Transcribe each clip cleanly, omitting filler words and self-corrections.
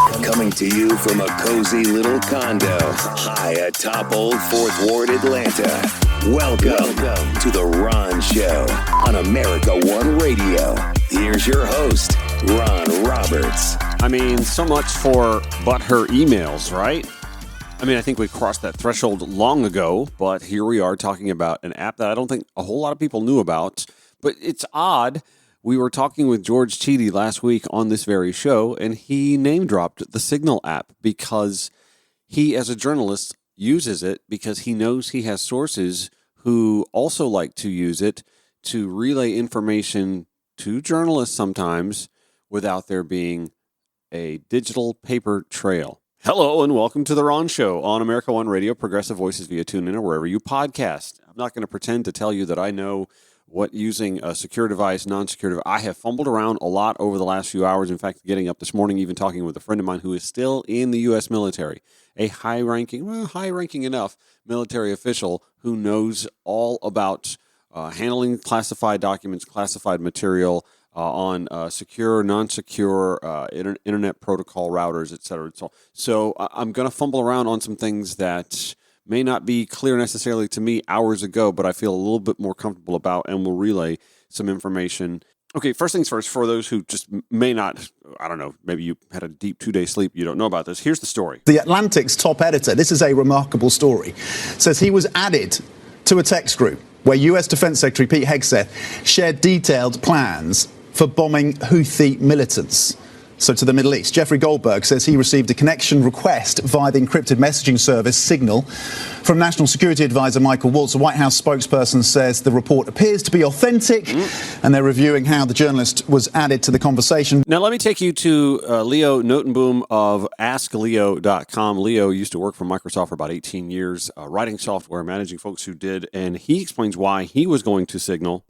Coming to you from a cozy little condo high atop Old 4th Ward, Atlanta. Welcome to The Ron Show on America One Radio. Here's your host, Ron Roberts. I mean, so much for but her emails, right? I mean, I think we crossed that threshold long ago, but here we are talking about an app that I don't think a whole lot of people knew about. But it's odd. We were talking with George Cheedy last week on this very show, and he name-dropped the Signal app because he, as a journalist, uses it because he knows he has sources who also like to use it to relay information to journalists sometimes without there being a digital paper trail. Hello and welcome to The Ron Show on America One Radio, Progressive Voices via TuneIn or wherever you podcast. I'm not going to pretend to tell you that I know what using a secure device, non-secure device. I have fumbled around a lot over the last few hours. In fact, getting up this morning, even talking with a friend of mine who is still in the U.S. military, a high-ranking enough military official who knows all about handling classified documents, classified material, on secure, non-secure internet protocol routers, et cetera. So I'm going to fumble around on some things that may not be clear necessarily to me hours ago, but I feel a little bit more comfortable about and will relay some information. Okay, first things first, for those who just may not, I don't know, maybe you had a deep 2-day sleep, you don't know about this. Here's the story. The Atlantic's top editor, this is a remarkable story, says he was added to a text group where US Defense Secretary Pete Hegseth shared detailed plans for bombing Houthi militants. So to the Middle East, Jeffrey Goldberg says he received a connection request via the encrypted messaging service Signal from National Security Advisor Michael Waltz. The White House spokesperson says the report appears to be authentic, and they're reviewing how the journalist was added to the conversation. Now, let me take you to Leo Notenboom of AskLeo.com. Leo used to work for Microsoft for about 18 years, writing software, managing folks who did, and he explains why he was going to Signal.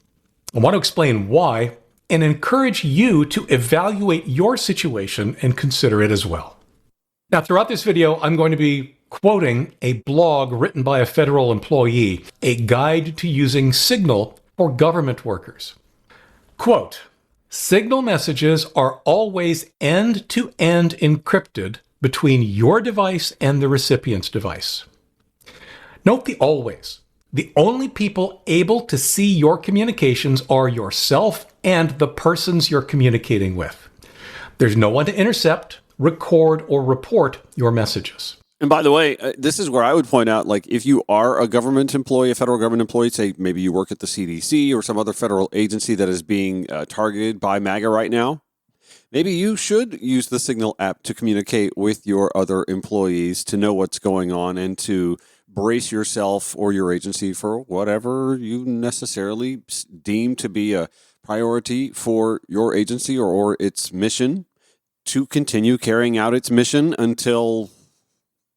I want to explain why and encourage you to evaluate your situation and consider it as well. Now, throughout this video, I'm going to be quoting a blog written by a federal employee, a guide to using Signal for government workers. Quote, Signal messages are always end-to-end encrypted between your device and the recipient's device. Note the always. The only people able to see your communications are yourself and the persons you're communicating with. There's no one to intercept, record, or report your messages. And by the way, this is where I would point out, like, if you are a government employee, a federal government employee, say maybe you work at the CDC or some other federal agency that is being targeted by MAGA right now, maybe you should use the Signal app to communicate with your other employees to know what's going on and to brace yourself or your agency for whatever you necessarily deem to be a priority for your agency or its mission to continue carrying out its mission until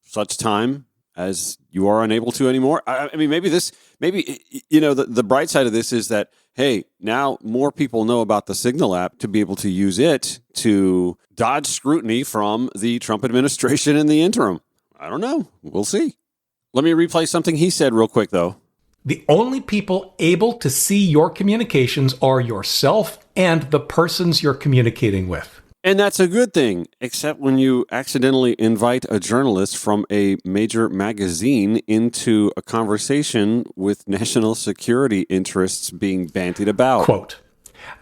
such time as you are unable to anymore. I mean, maybe the bright side of this is that, hey, now more people know about the Signal app to be able to use it to dodge scrutiny from the Trump administration in the interim. I don't know. We'll see. Let me replay something he said real quick, though. The only people able to see your communications are yourself and the persons you're communicating with. And that's a good thing, except when you accidentally invite a journalist from a major magazine into a conversation with national security interests being bandied about. Quote,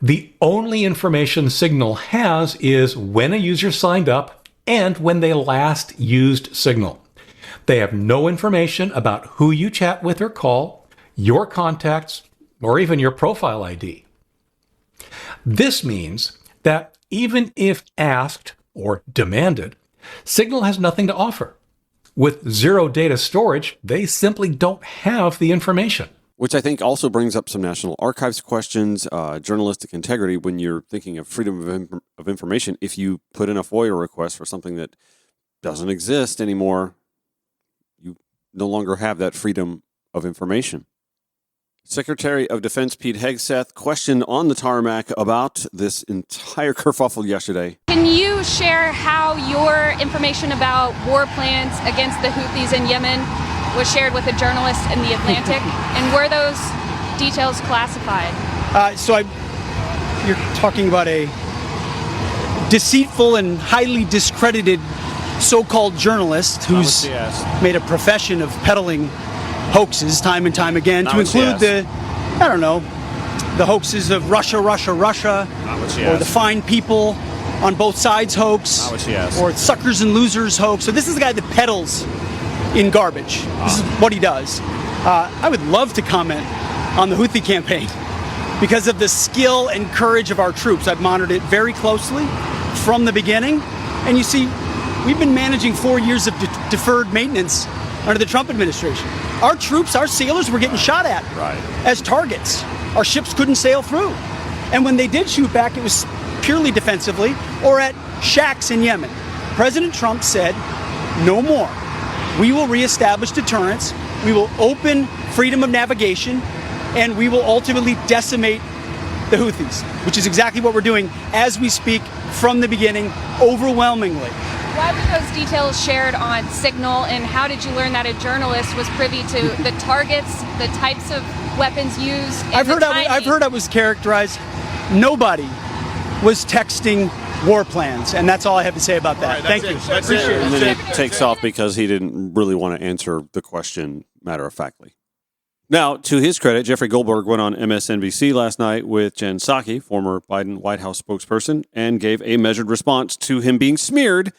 the only information Signal has is when a user signed up and when they last used Signal. They have no information about who you chat with or call, your contacts, or even your profile ID. This means that even if asked or demanded, Signal has nothing to offer. With zero data storage, they simply don't have the information. Which I think also brings up some National Archives questions, journalistic integrity when you're thinking of freedom of information. If you put in a FOIA request for something that doesn't exist anymore, you no longer have that freedom of information. Secretary of Defense Pete Hegseth questioned on the tarmac about this entire kerfuffle yesterday. Can you share how your information about war plans against the Houthis in Yemen was shared with a journalist in the Atlantic? And were those details classified? You're talking about a deceitful and highly discredited so-called journalist who's made a profession of peddling hoaxes time and time again, to include the hoaxes of Russia, or the fine people on both sides hoax, or suckers and losers hoax. So this is the guy that peddles in garbage. This is what he does. I would love to comment on the Houthi campaign because of the skill and courage of our troops. I've monitored it very closely from the beginning. And you see, we've been managing 4 years of deferred maintenance under the Trump administration. Our troops, our sailors were getting shot at as targets. Our ships couldn't sail through. And when they did shoot back, it was purely defensively or at shacks in Yemen. President Trump said, no more. We will reestablish deterrence. We will open freedom of navigation, and we will ultimately decimate the Houthis, which is exactly what we're doing as we speak from the beginning, overwhelmingly. Why were those details shared on Signal, and how did you learn that a journalist was privy to the targets, the types of weapons used? I've heard I was characterized. Nobody was texting war plans, and that's all I have to say about that. Thank you. I appreciate it. And then he takes off because he didn't really want to answer the question matter-of-factly. Now, to his credit, Jeffrey Goldberg went on MSNBC last night with Jen Psaki, former Biden White House spokesperson, and gave a measured response to him being smeared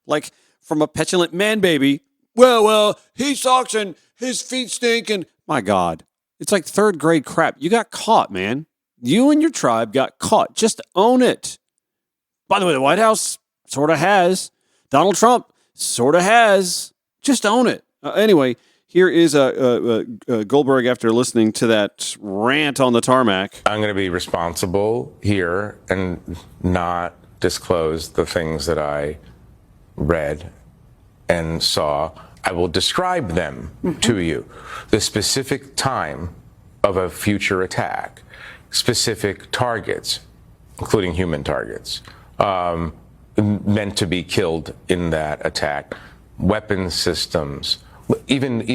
like from a petulant man baby. Well, he sucks and his feet stink, and my God, it's like third grade crap. You got caught, man. You and your tribe got caught. Just own it. By the way, the White House sort of has. Donald Trump sort of has. Just own it. Anyway, here is Goldberg after listening to that rant on the tarmac. I'm going to be responsible here and not disclose the things that I read and saw. I will describe them to you. The specific time of a future attack, specific targets, including human targets, meant to be killed in that attack, weapon systems, even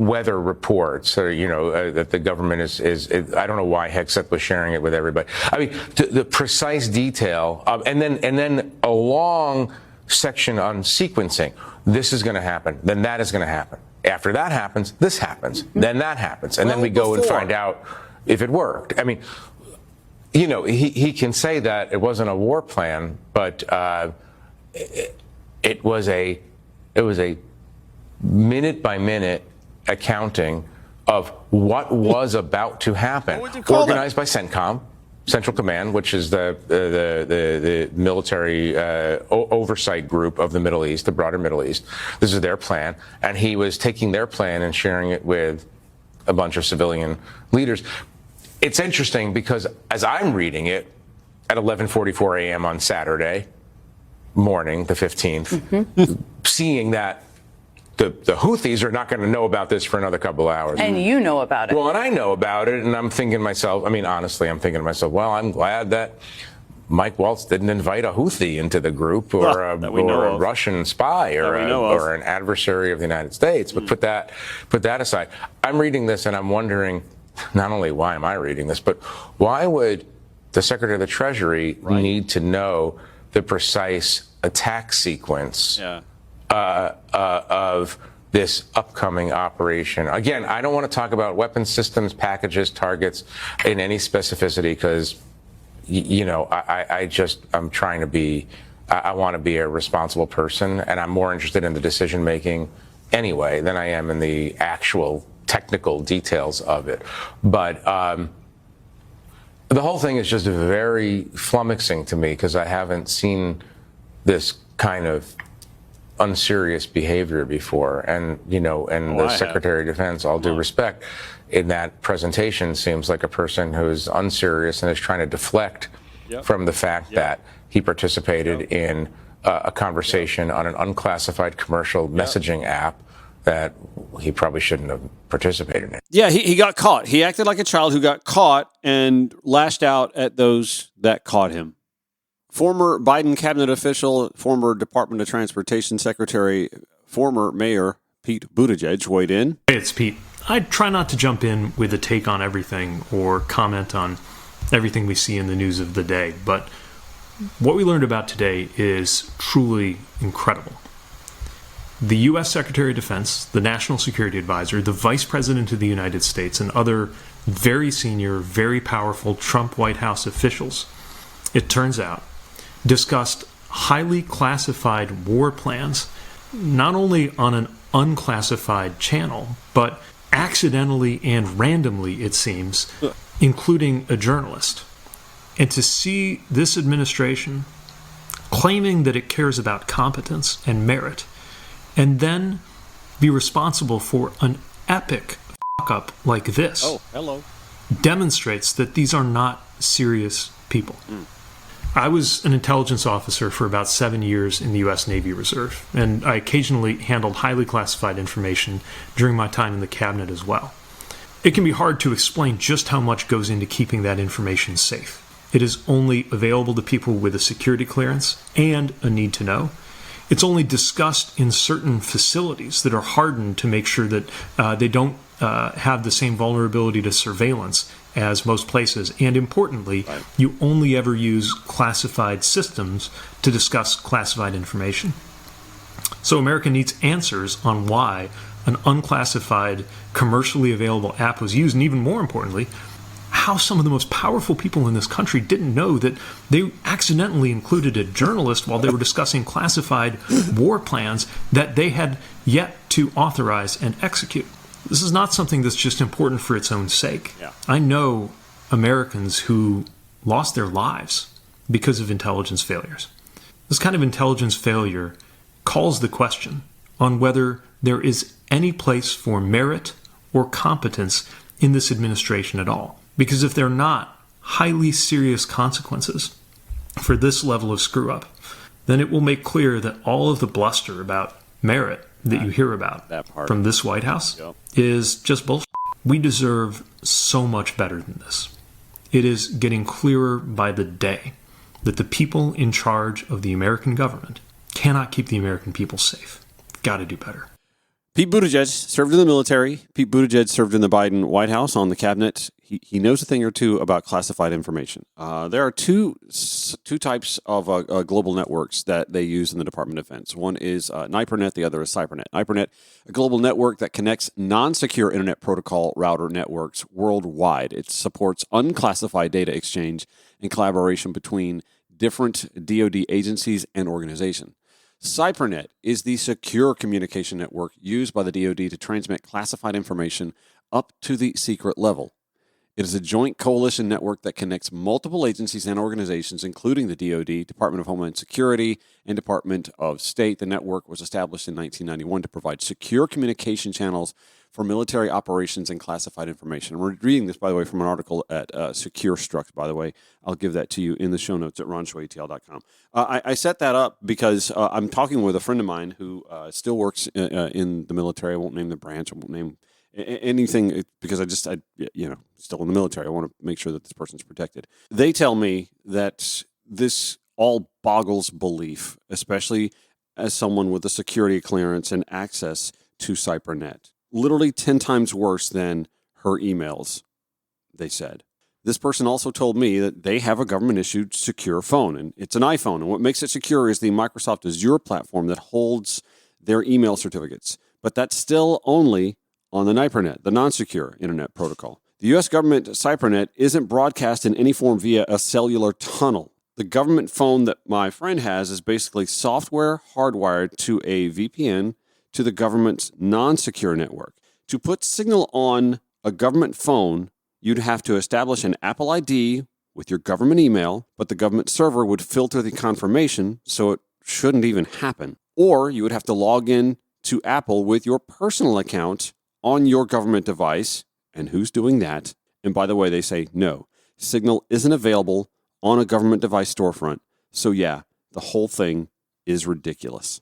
weather reports, that the government is I don't know why Hegseth was sharing it with everybody. I mean, the precise detail, and then a long section on sequencing. This is going to happen. Then that is going to happen. After that happens, this happens. Then that happens. And then we go and find out if it worked. I mean, he can say that it wasn't a war plan, but it was a minute by minute accounting of what was about to happen, organized by CENTCOM, Central Command, which is the military oversight group of the Middle East, the broader Middle East. This is their plan, and he was taking their plan and sharing it with a bunch of civilian leaders. It's interesting because as I'm reading it at 11:44 a.m. on Saturday morning, the 15th, seeing that the Houthis are not going to know about this for another couple of hours. And you know about it. Well, and I know about it, and I'm thinking to myself, honestly, well, I'm glad that Mike Waltz didn't invite a Houthi into the group or a Russian spy or an adversary of the United States. But put that aside. I'm reading this and I'm wondering, not only why am I reading this, but why would the Secretary of the Treasury need to know the precise attack sequence of this upcoming operation? Again, I don't want to talk about weapon systems, packages, targets in any specificity because, I'm trying to be, I want to be a responsible person, and I'm more interested in the decision making anyway than I am in the actual technical details of it. But the whole thing is just very flummoxing to me because I haven't seen this kind of unserious behavior before. And, the Secretary of Defense, all due respect, in that presentation seems like a person who's unserious and is trying to deflect from the fact that he participated in a conversation on an unclassified commercial messaging app that he probably shouldn't have participated in. Yeah, he got caught. He acted like a child who got caught and lashed out at those that caught him. Former Biden cabinet official, former Department of Transportation Secretary, former Mayor Pete Buttigieg weighed in. Hey, it's Pete. I try not to jump in with a take on everything or comment on everything we see in the news of the day, but What we learned about today is truly incredible. The U.S. Secretary of Defense, the National Security Advisor, the Vice President of the United States, and other very senior, very powerful Trump White House officials, it turns out, discussed highly classified war plans, not only on an unclassified channel, but accidentally and randomly, it seems, including a journalist. And to see this administration claiming that it cares about competence and merit, and then be responsible for an epic fuck-up like this, demonstrates that these are not serious people. I was an intelligence officer for about 7 years in the U.S. Navy Reserve, and I occasionally handled highly classified information during my time in the cabinet as well. It can be hard to explain just how much goes into keeping that information safe. It is only available to people with a security clearance and a need to know. It's only discussed in certain facilities that are hardened to make sure that they don't have the same vulnerability to surveillance as most places. And importantly, you only ever use classified systems to discuss classified information. So America needs answers on why an unclassified, commercially available app was used, and even more importantly, how some of the most powerful people in this country didn't know that they accidentally included a journalist while they were discussing classified war plans that they had yet to authorize and execute. This is not something that's just important for its own sake. I know Americans who lost their lives because of intelligence failures. This kind of intelligence failure calls the question on whether there is any place for merit or competence in this administration at all. Because if there are not highly serious consequences for this level of screw-up, then it will make clear that all of the bluster about merit that you hear about from this White House is just bullshit. We deserve so much better than this. It is getting clearer by the day that the people in charge of the American government cannot keep the American people safe. Got to do better. Pete Buttigieg served in the military. Pete Buttigieg served in the Biden White House on the cabinet. He knows a thing or two about classified information. There are two types of global networks that they use in the Department of Defense. One is NIPRNet, the other is CyberNet. NIPRNet, a global network that connects non-secure internet protocol router networks worldwide. It supports unclassified data exchange and collaboration between different DoD agencies and organizations. CyberNet is the secure communication network used by the DoD to transmit classified information up to the secret level. It is a joint coalition network that connects multiple agencies and organizations, including the DoD, Department of Homeland Security, and Department of State. The network was established in 1991 to provide secure communication channels for military operations and classified information. And we're reading this, by the way, from an article at Secure Struct, by the way. I'll give that to you in the show notes at ronshowatl.com. I set that up because I'm talking with a friend of mine who still works in the military. I won't name the branch. I won't name anything because I still in the military. I want to make sure that this person's protected. They tell me that this all boggles belief, especially as someone with a security clearance and access to CyberNet. Literally 10 times worse than her emails, they said. This person also told me that they have a government-issued secure phone, and it's an iPhone. And what makes it secure is the Microsoft Azure platform that holds their email certificates. But that's still only on the NIPRNet, the non-secure internet protocol. The U.S. government CyberNet isn't broadcast in any form via a cellular tunnel. The government phone that my friend has is basically software hardwired to a VPN to the government's non-secure network. To put signal on a government phone, you'd have to establish an Apple ID with your government email, but the government server would filter the confirmation, so it shouldn't even happen. Or you would have to log in to Apple with your personal account on your government device. And who's doing that? And by the way, they say no. Signal isn't available on a government device storefront. So yeah, the whole thing is ridiculous.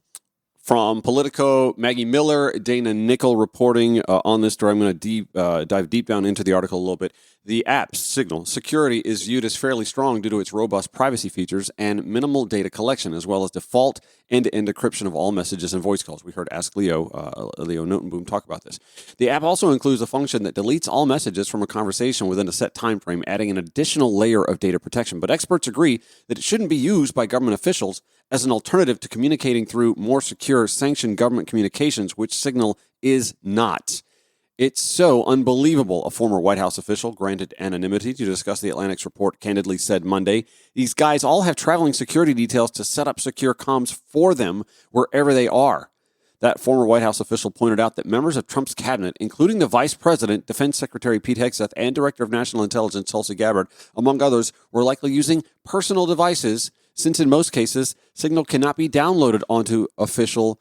From Politico, Maggie Miller, Dana Nickel reporting on this story. I'm going to dive deep down into the article a little bit. The app's Signal security is viewed as fairly strong due to its robust privacy features and minimal data collection, as well as default end-to-end encryption of all messages and voice calls. We heard Ask Leo, Leo Notenboom, talk about this. The app also includes a function that deletes all messages from a conversation within a set time frame, adding an additional layer of data protection. But experts agree that it shouldn't be used by government officials as an alternative to communicating through more secure, sanctioned government communications, which Signal is not. It's so unbelievable, a former White House official granted anonymity to discuss the Atlantic's report candidly said Monday. These guys all have traveling security details to set up secure comms for them wherever they are. That former White House official pointed out that members of Trump's cabinet, including the Vice President, Defense Secretary Pete Hegseth, and Director of National Intelligence Tulsi Gabbard, among others, were likely using personal devices, since in most cases, Signal cannot be downloaded onto official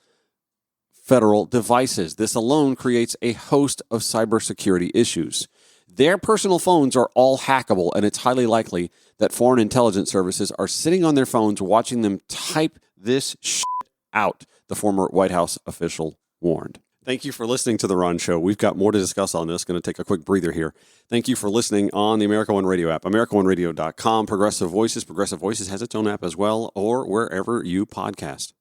federal devices. This alone creates a host of cybersecurity issues. Their personal phones are all hackable, and it's highly likely that foreign intelligence services are sitting on their phones watching them type this shit out, the former White House official warned. Thank you for listening to The Ron Show. We've got more to discuss on this. Going to take a quick breather here. Thank you for listening on the America One Radio app, AmericaOneRadio.com. Progressive Voices has its own app as well, or wherever you podcast.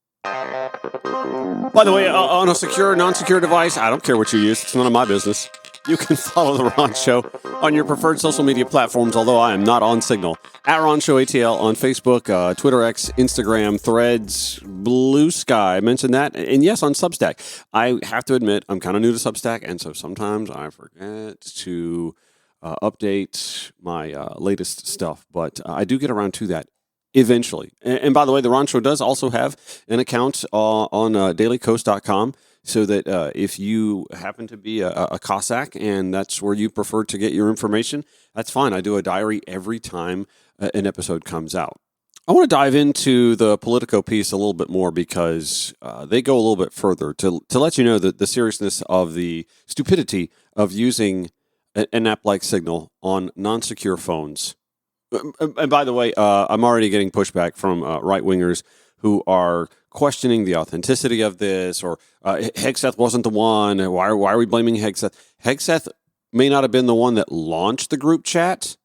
By the way, on a secure, non-secure device, I don't care what you use. It's none of my business. You can follow The Ron Show on your preferred social media platforms, although I am not on Signal. At Ron Show ATL on Facebook, Twitter, X, Instagram, Threads, Blue Sky. I mentioned that. And yes, on Substack. I have to admit, I'm kind of new to Substack, and so sometimes I forget to update my latest stuff. But I do get around to that eventually. And by the way, The Ron Show does also have an account on dailycoast.com, so that if you happen to be a Cossack and that's where you prefer to get your information, that's fine. I do a diary every time an episode comes out. I want to dive into the Politico piece a little bit more because they go a little bit further to let you know that the seriousness of the stupidity of using an app like Signal on non-secure phones. And by the way, I'm already getting pushback from right-wingers who are questioning the authenticity of this, or Hegseth wasn't the one. Why are we blaming Hegseth? Hegseth may not have been the one that launched the group chat,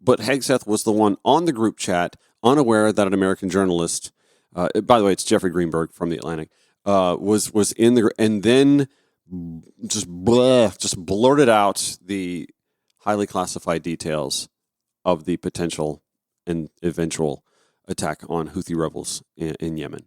but Hegseth was the one on the group chat, unaware that an American journalist, by the way, it's Jeffrey Greenberg from The Atlantic, was in the, and then just blurted out the highly classified details of the potential and eventual attack on Houthi rebels in Yemen.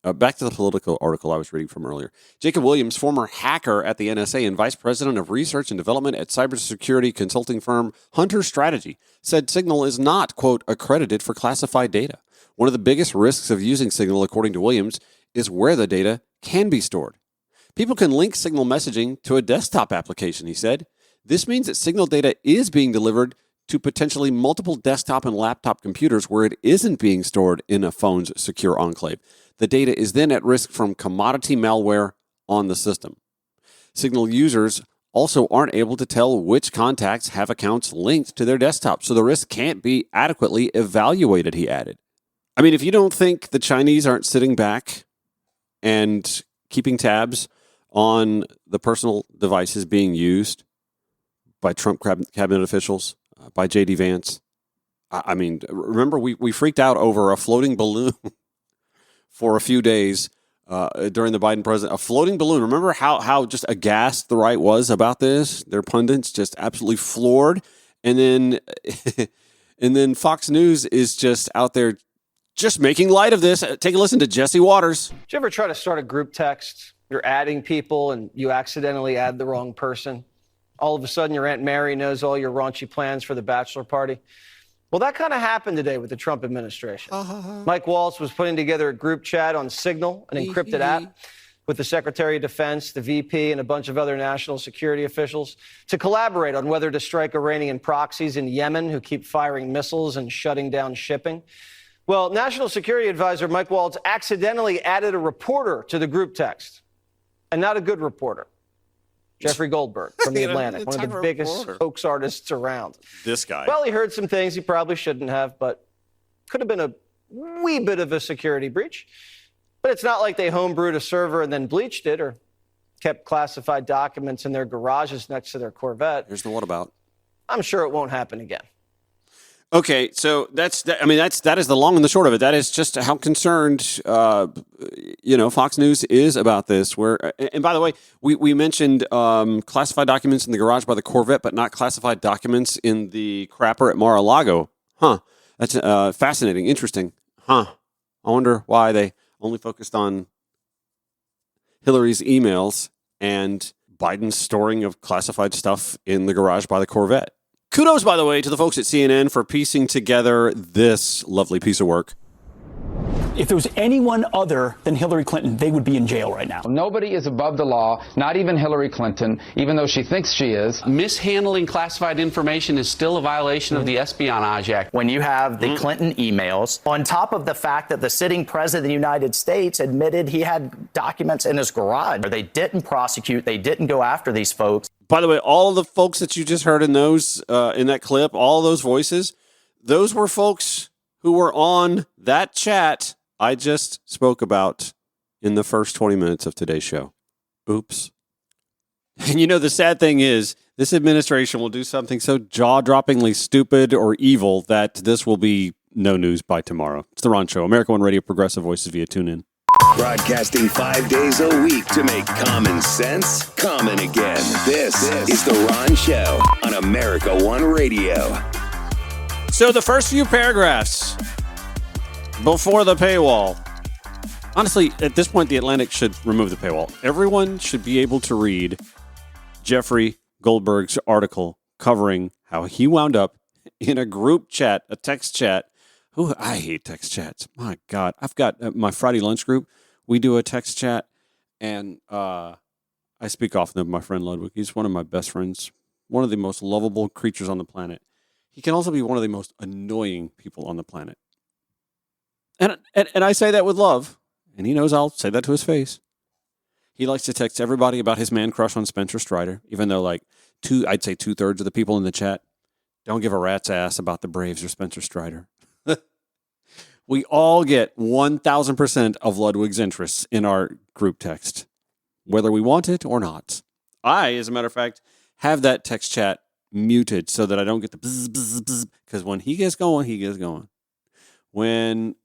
Back to the Politico article I was reading from earlier. Jacob Williams, former hacker at the NSA and vice president of research and development at cybersecurity consulting firm Hunter Strategy, said Signal is not, quote, accredited for classified data. One of the biggest risks of using Signal, according to Williams, is where the data can be stored. People can link Signal messaging to a desktop application, he said. This means that Signal data is being delivered to potentially multiple desktop and laptop computers where it isn't being stored in a phone's secure enclave. The data is then at risk from commodity malware on the system. Signal users also aren't able to tell which contacts have accounts linked to their desktop, so the risk can't be adequately evaluated, he added. I mean, if you don't think the Chinese aren't sitting back and keeping tabs on the personal devices being used by Trump cabinet officials, by J.D. Vance. I mean, remember we freaked out over a floating balloon for a few days during the Biden presidency. A floating balloon. Remember how just aghast the right was about this? Their pundits just absolutely floored. And then and then Fox News is just out there just making light of this. Take a listen to Jesse Waters. Did you ever try to start a group text? You're adding people and you accidentally add the wrong person. All of a sudden, your Aunt Mary knows all your raunchy plans for the bachelor party. Well, that kind of happened today with the Trump administration. Mike Waltz was putting together a group chat on Signal, an encrypted app, with the Secretary of Defense, the VP, and a bunch of other national security officials to collaborate on whether to strike Iranian proxies in Yemen who keep firing missiles and shutting down shipping. Well, National Security Advisor Mike Waltz accidentally added a reporter to the group text, and not a good reporter. Jeffrey Goldberg from The Atlantic, one of the biggest hoax artists around. This guy. Well, he heard some things he probably shouldn't have, but could have been a wee bit of a security breach. But it's not like they homebrewed a server and then bleached it or kept classified documents in their garages next to their Corvette. Here's the what about. I'm sure it won't happen again. Okay, so that is the long and the short of it. That is just how concerned, Fox News is about this. And by the way, we mentioned classified documents in the garage by the Corvette, but not classified documents in the crapper at Mar-a-Lago. Huh? That's fascinating, interesting. Huh? I wonder why they only focused on Hillary's emails and Biden's storing of classified stuff in the garage by the Corvette. Kudos, by the way, to the folks at CNN for piecing together this lovely piece of work. If there was anyone other than Hillary Clinton, they would be in jail right now. Nobody is above the law, not even Hillary Clinton, even though she thinks she is. Mishandling classified information is still a violation of the Espionage Act. When you have the Clinton emails, on top of the fact that the sitting president of the United States admitted he had documents in his garage, they didn't prosecute, they didn't go after these folks. By the way, all of the folks that you just heard in those in that clip, all of those voices, those were folks who were on that chat I just spoke about in the first 20 minutes of today's show. Oops. And the sad thing is, this administration will do something so jaw-droppingly stupid or evil that this will be no news by tomorrow. It's The Ron Show, America One Radio, Progressive Voices via TuneIn. Broadcasting 5 days a week to make common sense common again. This is The Ron Show on America One Radio. So the first few paragraphs before the paywall. Honestly, at this point, The Atlantic should remove the paywall. Everyone should be able to read Jeffrey Goldberg's article covering how he wound up in a group chat, a text chat. Ooh, I hate text chats. My God. I've got my Friday lunch group. We do a text chat, and I speak often of my friend Ludwig. He's one of my best friends, one of the most lovable creatures on the planet. He can also be one of the most annoying people on the planet. And I say that with love, and he knows I'll say that to his face. He likes to text everybody about his man crush on Spencer Strider, even though I'd say 2/3 of the people in the chat don't give a rat's ass about the Braves or Spencer Strider. We all get 1,000% of Ludwig's interests in our group text, whether we want it or not. I, as a matter of fact, have that text chat muted so that I don't get the bzz, bzz, bzz, because when he gets going, he gets going. When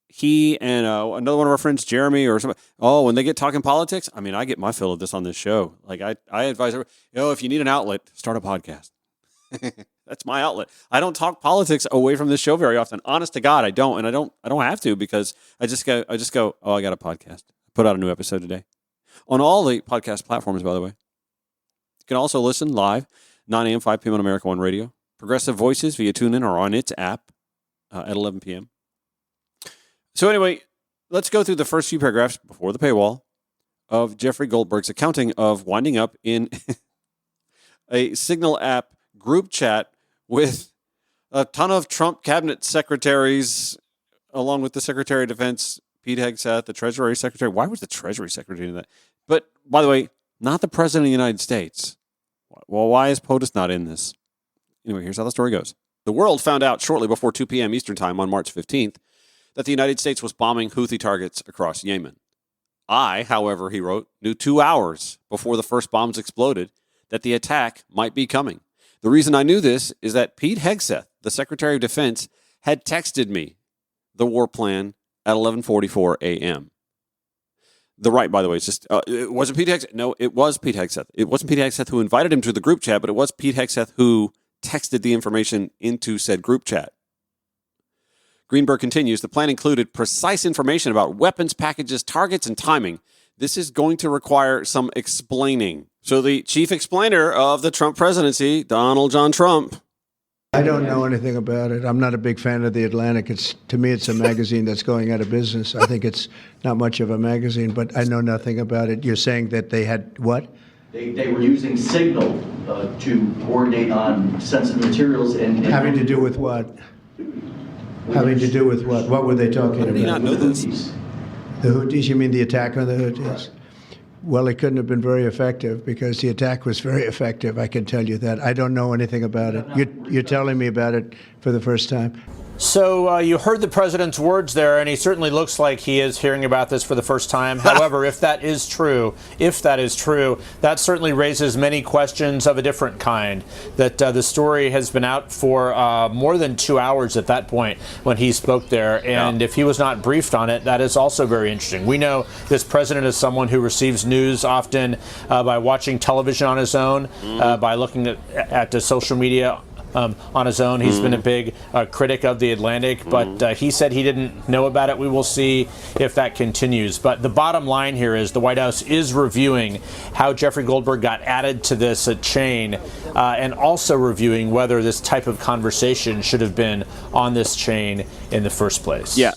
he and another one of our friends, Jeremy, or somebody, when they get talking politics, I get my fill of this on this show. I advise everyone, if you need an outlet, start a podcast. That's my outlet. I don't talk politics away from this show very often. Honest to God, I don't, and I don't have to, because I just go, I got a podcast. Put out a new episode today on all the podcast platforms, by the way. You can also listen live 9 a.m., 5 p.m. on America One Radio. Progressive Voices via TuneIn or on its app at 11 p.m. So anyway, let's go through the first few paragraphs before the paywall of Jeffrey Goldberg's accounting of winding up in a Signal app group chat with a ton of Trump cabinet secretaries, along with the Secretary of Defense, Pete Hegseth, the Treasury Secretary. Why was the Treasury Secretary in that? But, by the way, not the President of the United States. Well, why is POTUS not in this? Anyway, here's how the story goes. The world found out shortly before 2 p.m. Eastern Time on March 15th that the United States was bombing Houthi targets across Yemen. I, however, he wrote, knew 2 hours before the first bombs exploded that the attack might be coming. The reason I knew this is that Pete Hegseth, the Secretary of Defense, had texted me the war plan at 11:44 a.m. The right, by the way, it's just, it wasn't Pete Hegseth. No, it was Pete Hegseth. It wasn't Pete Hegseth who invited him to the group chat, but it was Pete Hegseth who texted the information into said group chat. Greenberg continues, the plan included precise information about weapons packages, targets, and timing. This is going to require some explaining. So the chief explainer of the Trump presidency, Donald John Trump. I don't know anything about it. I'm not a big fan of The Atlantic. To me, it's a magazine that's going out of business. I think it's not much of a magazine, but I know nothing about it. You're saying that they had what? They were using Signal to coordinate on sensitive materials and having to do with what? Having to do with what? What were they talking about? How did he not know this? The Houthis? You mean the attack on the Houthis? Right. Well, it couldn't have been very effective because the attack was very effective. I can tell you that. I don't know anything about it. You're telling me about it for the first time. So you heard the president's words there, and he certainly looks like he is hearing about this for the first time. However, if that is true, that certainly raises many questions of a different kind. That the story has been out for more than 2 hours at that point when he spoke there, and if he was not briefed on it, that is also very interesting. We know this president is someone who receives news often by watching television on his own, by looking at the social media on his own. He's been a big critic of the Atlantic, but he said he didn't know about it. We will see if that continues. But the bottom line here is the White House is reviewing how Jeffrey Goldberg got added to this chain, and also reviewing whether this type of conversation should have been on this chain in the first place. Yeah.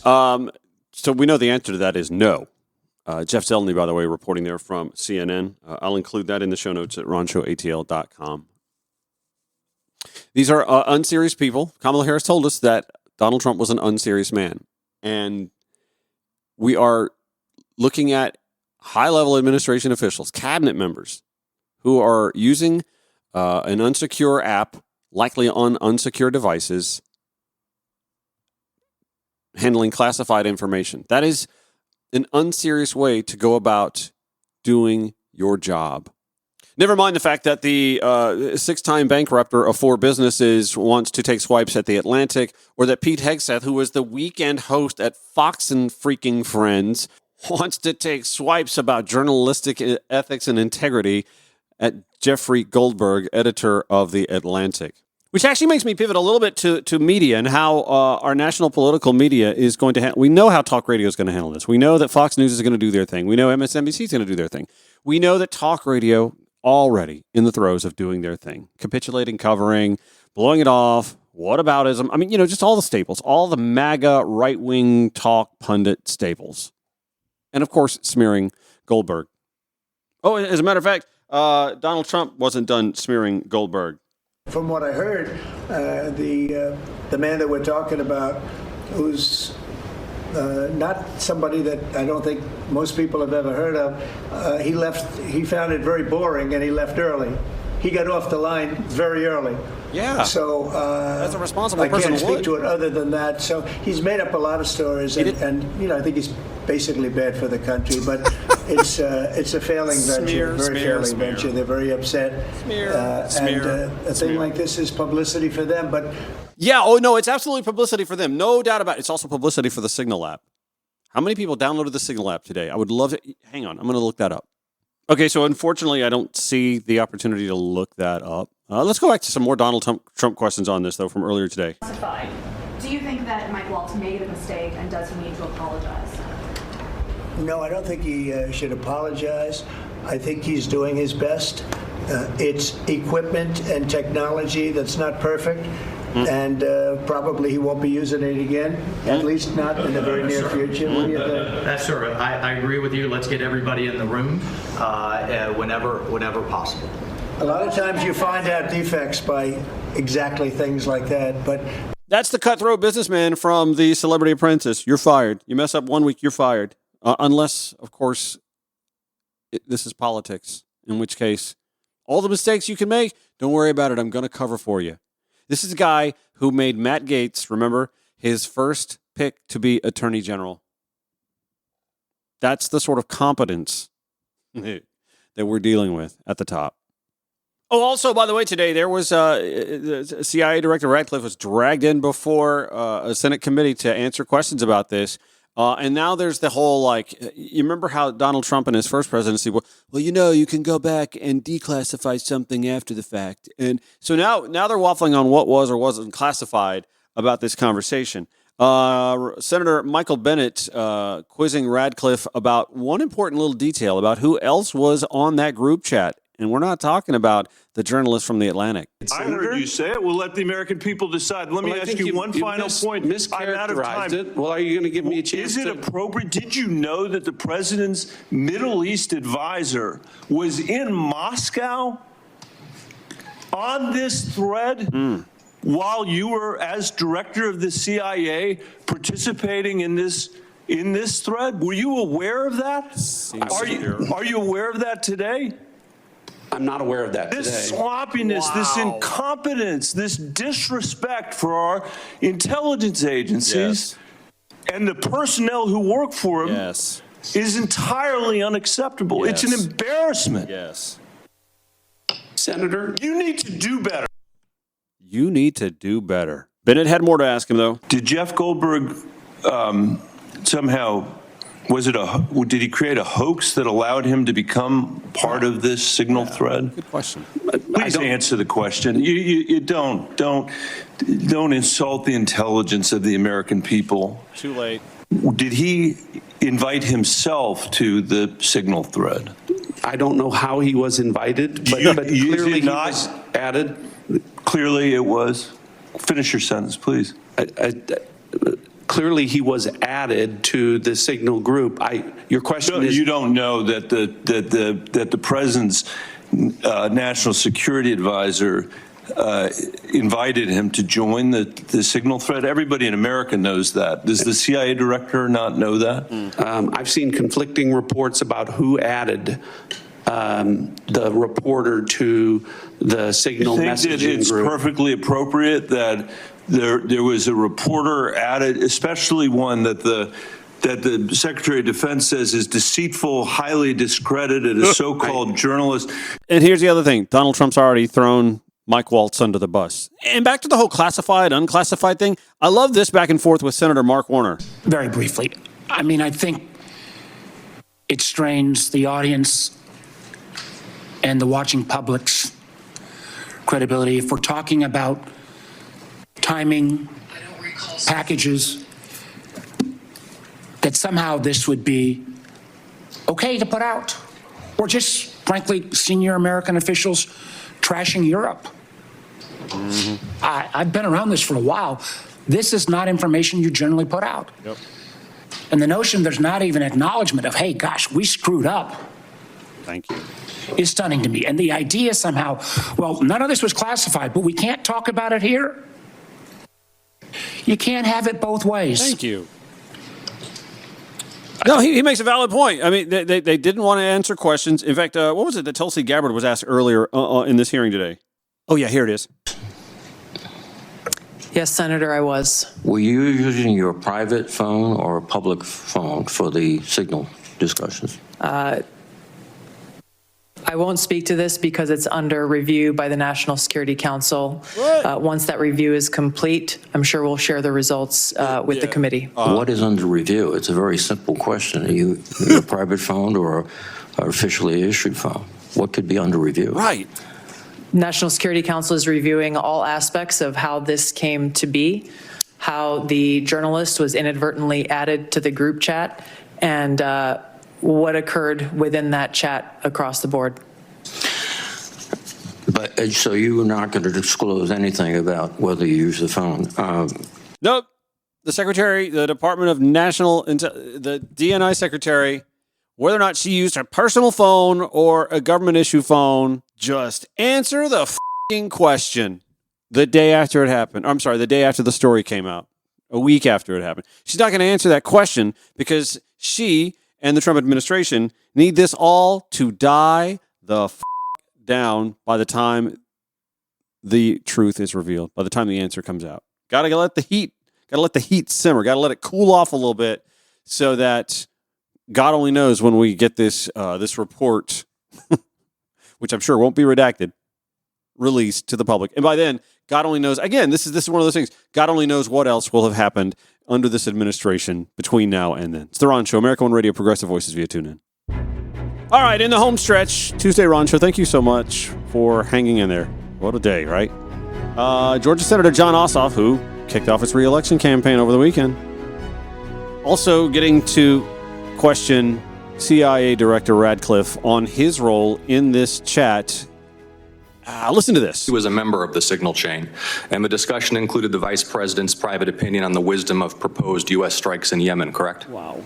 So we know the answer to that is no. Jeff Zeleny, by the way, reporting there from CNN. I'll include that in the show notes at ronshowatl.com. These are unserious people. Kamala Harris told us that Donald Trump was an unserious man. And we are looking at high-level administration officials, cabinet members, who are using an unsecure app, likely on unsecure devices, handling classified information. That is an unserious way to go about doing your job. Never mind the fact that the six-time bankrupter of 4 businesses wants to take swipes at the Atlantic, or that Pete Hegseth, who was the weekend host at Fox and freaking Friends, wants to take swipes about journalistic ethics and integrity at Jeffrey Goldberg, editor of the Atlantic. Which actually makes me pivot a little bit to media and how our national political media is going to we know how talk radio is going to handle this. We know that Fox News is going to do their thing. We know MSNBC is going to do their thing. We know that talk radio already in the throes of doing their thing, capitulating, covering, blowing it off, whataboutism. I mean, just all the staples, all the MAGA right-wing talk pundit staples. And, of course, smearing Goldberg. Oh, as a matter of fact, Donald Trump wasn't done smearing Goldberg. From what I heard, the man that we're talking about, who's not somebody that I don't think most people have ever heard of, he left. He found it very boring, and he left early. He got off the line very early. Yeah. So that's a responsible I person. can't speak to it other than that. So he's made up a lot of stories, and I think he's basically bad for the country. But it's a failing venture, failing venture. They're very upset. And a thing like this is publicity for them. But yeah, oh no, it's absolutely publicity for them, no doubt about it. It's also publicity for the Signal app. How many people downloaded the Signal app today? I would love to. Hang on, I'm going to look that up. Okay, so unfortunately, I don't see the opportunity to look that up. Let's go back to some more Donald Trump questions on this, though, from earlier today. Do you think that Mike Waltz made a mistake, and does he need to apologize? No, I don't think he should apologize. I think he's doing his best. It's equipment and technology that's not perfect. And probably he won't be using it again, at least not in the very near future. What do you think? That's sir. I agree with you. Let's get everybody in the room whenever possible. A lot of times you find out defects by exactly things like that, but that's the cutthroat businessman from The Celebrity Apprentice. You're fired. You mess up 1 week, you're fired. Unless, of course, this is politics, in which case, all the mistakes you can make, don't worry about it. I'm going to cover for you. This is a guy who made Matt Gaetz, remember, his first pick to be Attorney General. That's the sort of competence that we're dealing with at the top. Oh, also, by the way, today there was CIA Director Ratcliffe was dragged in before a Senate committee to answer questions about this. And now there's the whole, you remember how Donald Trump in his first presidency, well, you can go back and declassify something after the fact. And so now they're waffling on what was or wasn't classified about this conversation. Senator Michael Bennet quizzing Ratcliffe about one important little detail about who else was on that group chat. And we're not talking about the journalist from the Atlantic. I heard you say it. We'll let the American people decide. Let me ask you one final point. I'm out of time. It. Well, are you going to give me a chance? Is it appropriate? Did you know that the president's Middle East advisor was in Moscow on this thread while you were, as director of the CIA, participating in this thread? Were you aware of that? Are you aware of that today? I'm not aware of that This today. sloppiness, this incompetence, this disrespect for our intelligence agencies and the personnel who work for them is entirely unacceptable. It's an embarrassment. Senator, you need to do better. You need to do better. Bennett had more to ask him, though. Did Jeff Goldberg somehow, did he create a hoax that allowed him to become part of this signal thread? Good question. Please answer the question. You don't insult the intelligence of the American people. Too late. Did he invite himself to the signal thread? I don't know how he was invited, but clearly he was added. Clearly it was. Finish your sentence, please. Clearly he was added to the signal group. Your question is... You don't know that the president's national security advisor invited him to join the signal thread? Everybody in America knows that. Does the CIA director not know that? I've seen conflicting reports about who added the reporter to the signal messaging group. You think that it's perfectly appropriate that there was a reporter added, especially one that the Secretary of Defense says is deceitful, highly discredited, a so-called journalist. And here's the other thing. Donald Trump's already thrown Mike Waltz under the bus. And back to the whole classified, unclassified thing. I love this back and forth with Senator Mark Warner. Very briefly. I mean, I think it strains the audience and the watching public's credibility if we're talking about timing, packages, that somehow this would be okay to put out, or just, frankly, senior American officials trashing Europe. I've been around this for a while. This is not information you generally put out. Yep. And the notion there's not even acknowledgement of, hey, gosh, we screwed up. Thank you. Is stunning to me. And the idea somehow, well, none of this was classified, but we can't talk about it here. You can't have it both ways. Thank you. No, he makes a valid point. I mean, they didn't want to answer questions. In fact, what was it that Tulsi Gabbard was asked earlier in this hearing today? Oh, yeah, here it is. Yes, Senator, I was. Were you using your private phone or a public phone for the signal discussions? I won't speak to this because it's under review by the National Security Council. Once that review is complete, I'm sure we'll share the results with the committee. What is under review? It's a very simple question. Are you a private phone or an officially issued phone? What could be under review? Right. National Security Council is reviewing all aspects of how this came to be, how the journalist was inadvertently added to the group chat, and what occurred within that chat across the board. But so you are not going to disclose anything about whether you use the phone? Nope. The secretary, the Department of National, the DNI secretary, whether or not she used her personal phone or a government issue phone, just answer the f***ing question the day after it happened. I'm sorry, the day after the story came out, a week after it happened. She's not going to answer that question because she and the Trump administration need this all to die the f*** down by the time the truth is revealed, by the time the answer comes out. Gotta let the heat simmer. Gotta let it cool off a little bit so that God only knows when we get this this report, which I'm sure won't be redacted, released to the public. And by then, God only knows. Again, this is one of those things. God only knows what else will have happened under this administration between now and then. It's the Ron Show, America One Radio, Progressive Voices via TuneIn. All right, in the home stretch, Tuesday Ron Show. Thank you so much for hanging in there. What a day, right? Georgia Senator John Ossoff, who kicked off his re-election campaign over the weekend, also getting to question CIA Director Ratcliffe on his role in this chat. Listen to this. He was a member of the signal chain, and the discussion included the vice president's private opinion on the wisdom of proposed U.S. strikes in Yemen, correct? Wow.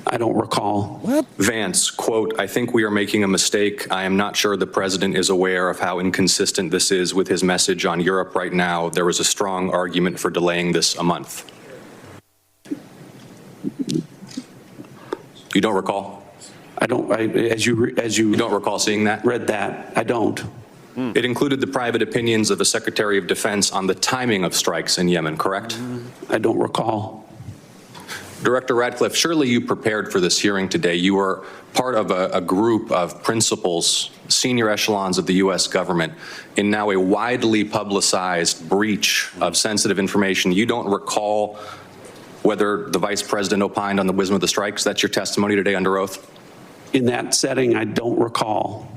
I don't recall. What? Vance, quote, I think we are making a mistake. I am not sure the president is aware of how inconsistent this is with his message on Europe right now. There was a strong argument for delaying this a month. You don't recall? I don't. As you don't recall seeing that? Read that? I don't. It included the private opinions of the Secretary of Defense on the timing of strikes in Yemen, correct? I don't recall. Director Ratcliffe, surely you prepared for this hearing today. You were part of a group of principals, senior echelons of the U.S. government, in now a widely publicized breach of sensitive information. You don't recall whether the Vice President opined on the wisdom of the strikes? That's your testimony today under oath? In that setting, I don't recall.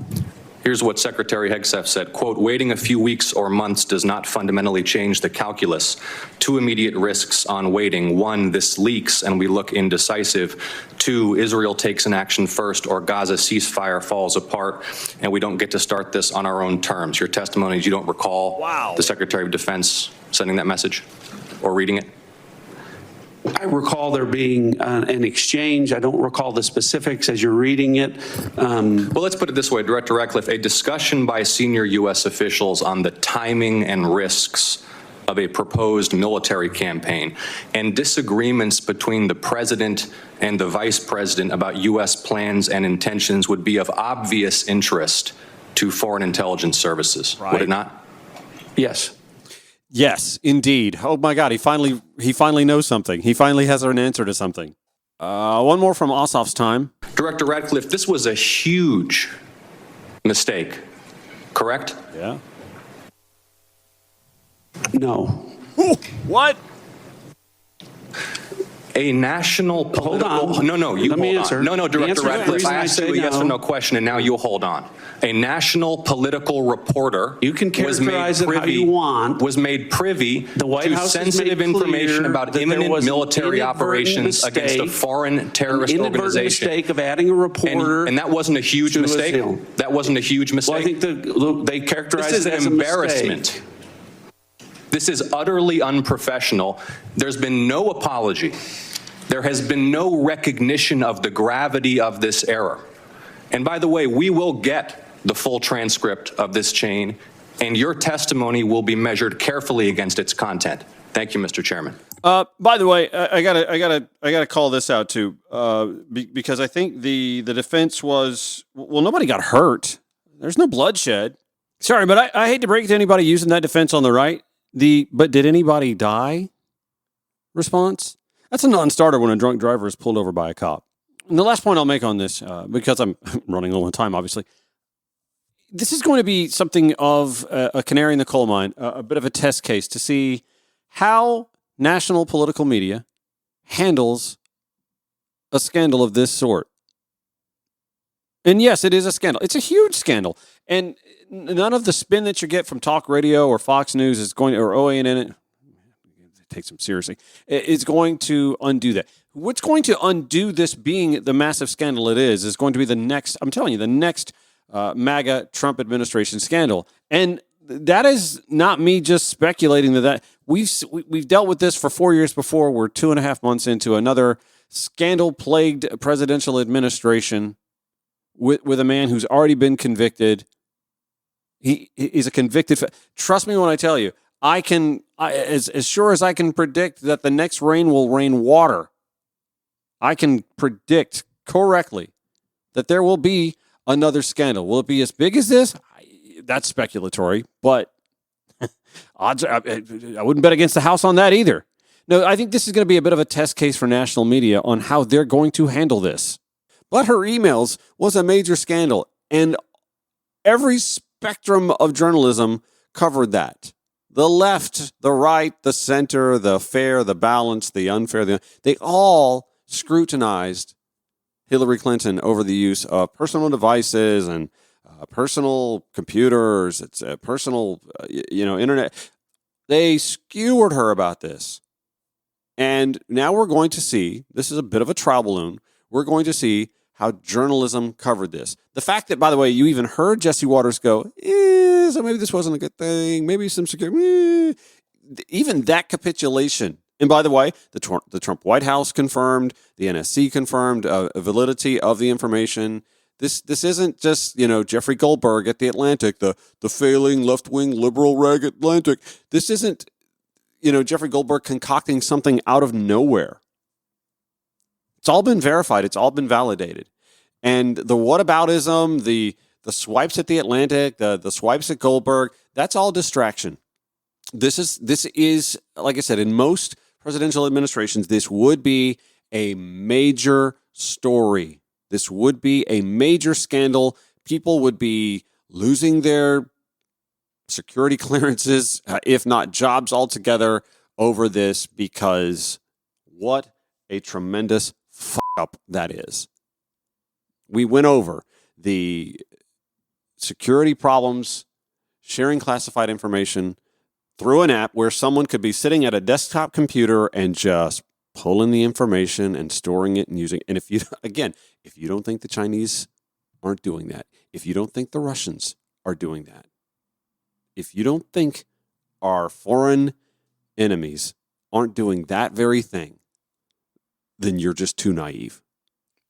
Here's what Secretary Hegseth said, quote, waiting a few weeks or months does not fundamentally change the calculus. Two immediate risks on waiting. One, this leaks and we look indecisive. Two, Israel takes an action first or Gaza ceasefire falls apart and we don't get to start this on our own terms. Your testimony is you don't recall the Secretary of Defense sending that message or reading it? I recall there being an exchange. I don't recall the specifics as you're reading it. Well, let's put it this way, Director Ratcliffe, a discussion by senior U.S. officials on the timing and risks of a proposed military campaign and disagreements between the president and the vice president about U.S. plans and intentions would be of obvious interest to foreign intelligence services, would it not? Yes. Yes, indeed. Oh my God, he finally knows something. He finally has an answer to something. One more from Ossoff's time. Director Ratcliffe, this was a huge mistake, correct? Yeah. No. What? A national political... Hold on. No, you Let me hold answer. on. No, Director Ratcliffe, I asked you a yes no. or no question, and now you'll hold on. A national political reporter you can characterize it how you want. Was made privy White to House sensitive information about imminent military operations against a foreign terrorist organization. Mistake of adding a reporter. And that wasn't a huge mistake? That wasn't a huge mistake? Well, I think they characterize it as an a embarrassment. mistake. This is utterly unprofessional. There's been no apology. There has been no recognition of the gravity of this error. And by the way, we will get the full transcript of this chain, and your testimony will be measured carefully against its content. Thank you, Mr. Chairman. By the way, I gotta call this out too, because I think the defense was, well, nobody got hurt. There's no bloodshed. Sorry, but I hate to break it to anybody using that defense on the right. But did anybody die? Response. That's a non-starter when a drunk driver is pulled over by a cop. And the last point I'll make on this, because I'm running low on time, obviously, this is going to be something of a canary in the coal mine, a bit of a test case to see how national political media handles a scandal of this sort. And yes, it is a scandal. It's a huge scandal. And none of the spin that you get from talk radio or Fox News is going to, or OANN, takes them seriously, is going to undo that. What's going to undo this being the massive scandal it is going to be the next, I'm telling you, the next MAGA Trump administration scandal. And that is not me just speculating that we've dealt with this for 4 years before. We're 2.5 months into another scandal-plagued presidential administration with a man who's already been convicted. He is a convicted. Trust me when I tell you, as sure as I can predict that the next rain will rain water, I can predict correctly that there will be another scandal. Will it be as big as this? That's speculatory, but odds I wouldn't bet against the house on that either. No, I think this is going to be a bit of a test case for national media on how they're going to handle this. But her emails was a major scandal, and every spectrum of journalism covered that. The left, the right, the center, the fair, the balanced, the unfair, they all scrutinized Hillary Clinton over the use of personal devices and personal computers, it's personal, internet. They skewered her about this. And now we're going to see, this is a bit of a trial balloon, we're going to see how journalism covered this. The fact that, by the way, you even heard Jesse Waters go, so maybe this wasn't a good thing, maybe some security, even that capitulation. And by the way, the Trump White House confirmed, the NSC confirmed validity of the information. This isn't just, Jeffrey Goldberg at the Atlantic, the failing left-wing liberal rag Atlantic. This isn't, Jeffrey Goldberg concocting something out of nowhere. It's all been verified. It's all been validated. And the whataboutism, the swipes at the Atlantic, the swipes at Goldberg, that's all distraction. This is, like I said, in most presidential administrations, this would be a major story. This would be a major scandal. People would be losing their security clearances, if not jobs altogether, over this, because what a tremendous fuck up that is. We went over the security problems, sharing classified information through an app where someone could be sitting at a desktop computer and just pulling the information and storing it and using it. And if you don't think the Chinese aren't doing that, if you don't think the Russians are doing that, if you don't think our foreign enemies aren't doing that very thing, then you're just too naive.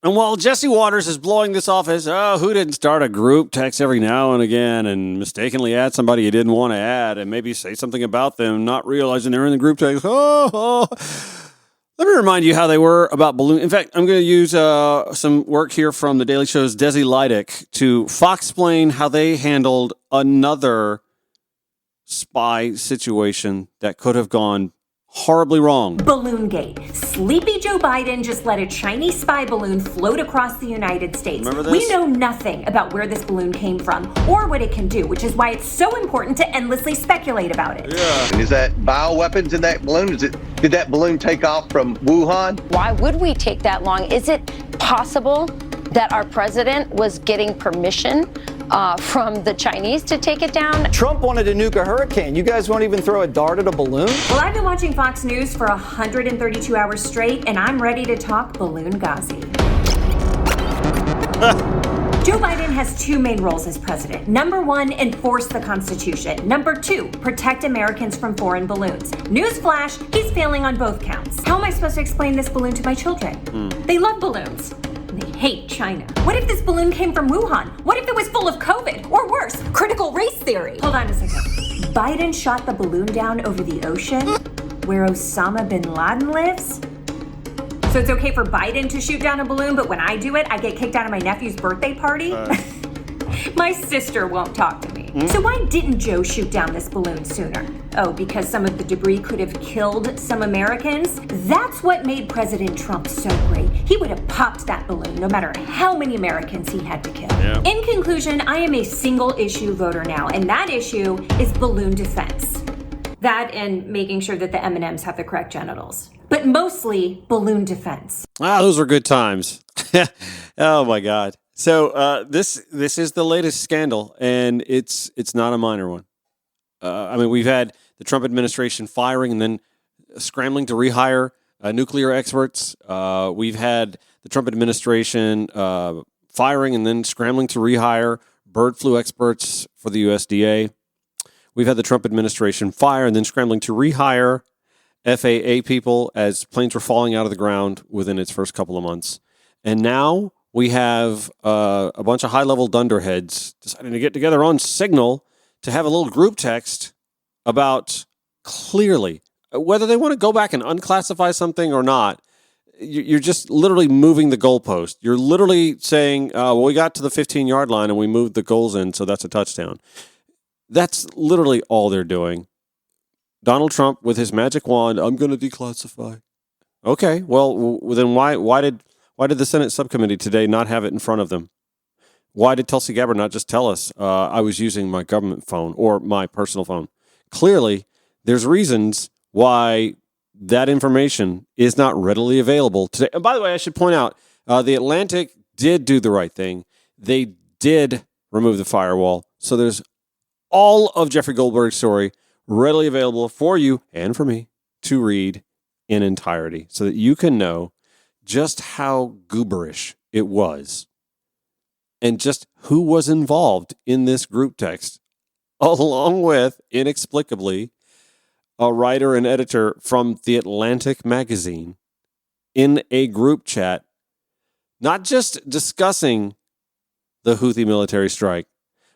And while Jesse Waters is blowing this off as, who didn't start a group text every now and again and mistakenly add somebody you didn't want to add and maybe say something about them, not realizing they're in the group text. Let me remind you how they were about balloon. In fact, I'm going to use some work here from The Daily Show's Desi Leidick to fox-explain how they handled another spy situation that could have gone horribly wrong. Balloongate. Sleepy Joe Biden just let a Chinese spy balloon float across the United States. Remember this? We know nothing about where this balloon came from or what it can do, which is why it's so important to endlessly speculate about it. Yeah. And is that bioweapons in that balloon? Did that balloon take off from Wuhan? Why would we take that long? Is it possible that our president was getting permission from the Chinese to take it down? Trump wanted to nuke a hurricane. You guys won't even throw a dart at a balloon? Well, I've been watching Fox News for 132 hours straight, and I'm ready to talk Balloon Ghazi. Joe Biden has two main roles as president. Number one, enforce the Constitution. Number two, protect Americans from foreign balloons. Newsflash, he's failing on both counts. How am I supposed to explain this balloon to my children? They love balloons. They hate China. What if this balloon came from Wuhan? What if it was full of COVID? Or worse, critical race theory? Hold on a second. Biden shot the balloon down over the ocean where Osama bin Laden lives? So it's okay for Biden to shoot down a balloon, but when I do it, I get kicked out of my nephew's birthday party? My sister won't talk to me. So why didn't Joe shoot down this balloon sooner? Oh, because some of the debris could have killed some Americans? That's what made President Trump so great. He would have popped that balloon no matter how many Americans he had to kill. Yeah. In conclusion, I am a single issue voter now, and that issue is balloon defense. That and making sure that the M&Ms have the correct genitals. But mostly balloon defense. Those were good times. Oh my God. So this is the latest scandal, and it's not a minor one. I mean, we've had the Trump administration firing and then scrambling to rehire nuclear experts. We've had the Trump administration firing and then scrambling to rehire bird flu experts for the USDA. We've had the Trump administration fire and then scrambling to rehire FAA people as planes were falling out of the ground within its first couple of months. And now we have a bunch of high-level dunderheads deciding to get together on Signal to have a little group text about clearly whether they want to go back and unclassify something or not. You're just literally moving the goalpost. You're literally saying, well, we got to the 15-yard line and we moved the goals in, so that's a touchdown. That's literally all they're doing. Donald Trump, with his magic wand, I'm going to declassify. Okay, well, then why did the Senate subcommittee today not have it in front of them? Why did Tulsi Gabbard not just tell us I was using my government phone or my personal phone? Clearly, there's reasons why that information is not readily available today. And by the way, I should point out, the Atlantic did do the right thing. They did remove the firewall. So there's all of Jeffrey Goldberg's story readily available for you and for me to read in entirety so that you can know just how gooberish it was and just who was involved in this group text, along with, inexplicably, a writer and editor from The Atlantic magazine in a group chat, not just discussing the Houthi military strike,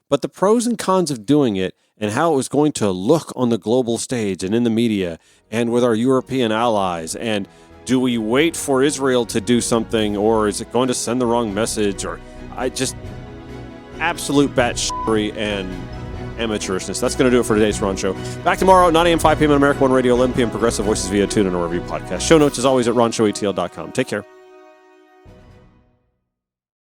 but the pros and cons of doing it and how it was going to look on the global stage and in the media and with our European allies and Do we wait for Israel to do something, or is it going to send the wrong message? Or absolute batshittery and amateurishness. That's going to do it for today's Ron Show. Back tomorrow at 9 a.m., 5 p.m. on America One Radio, 11 p.m. Progressive Voices via TuneIn or wherever you podcast. Show notes, as always, at ronshowatl.com. Take care.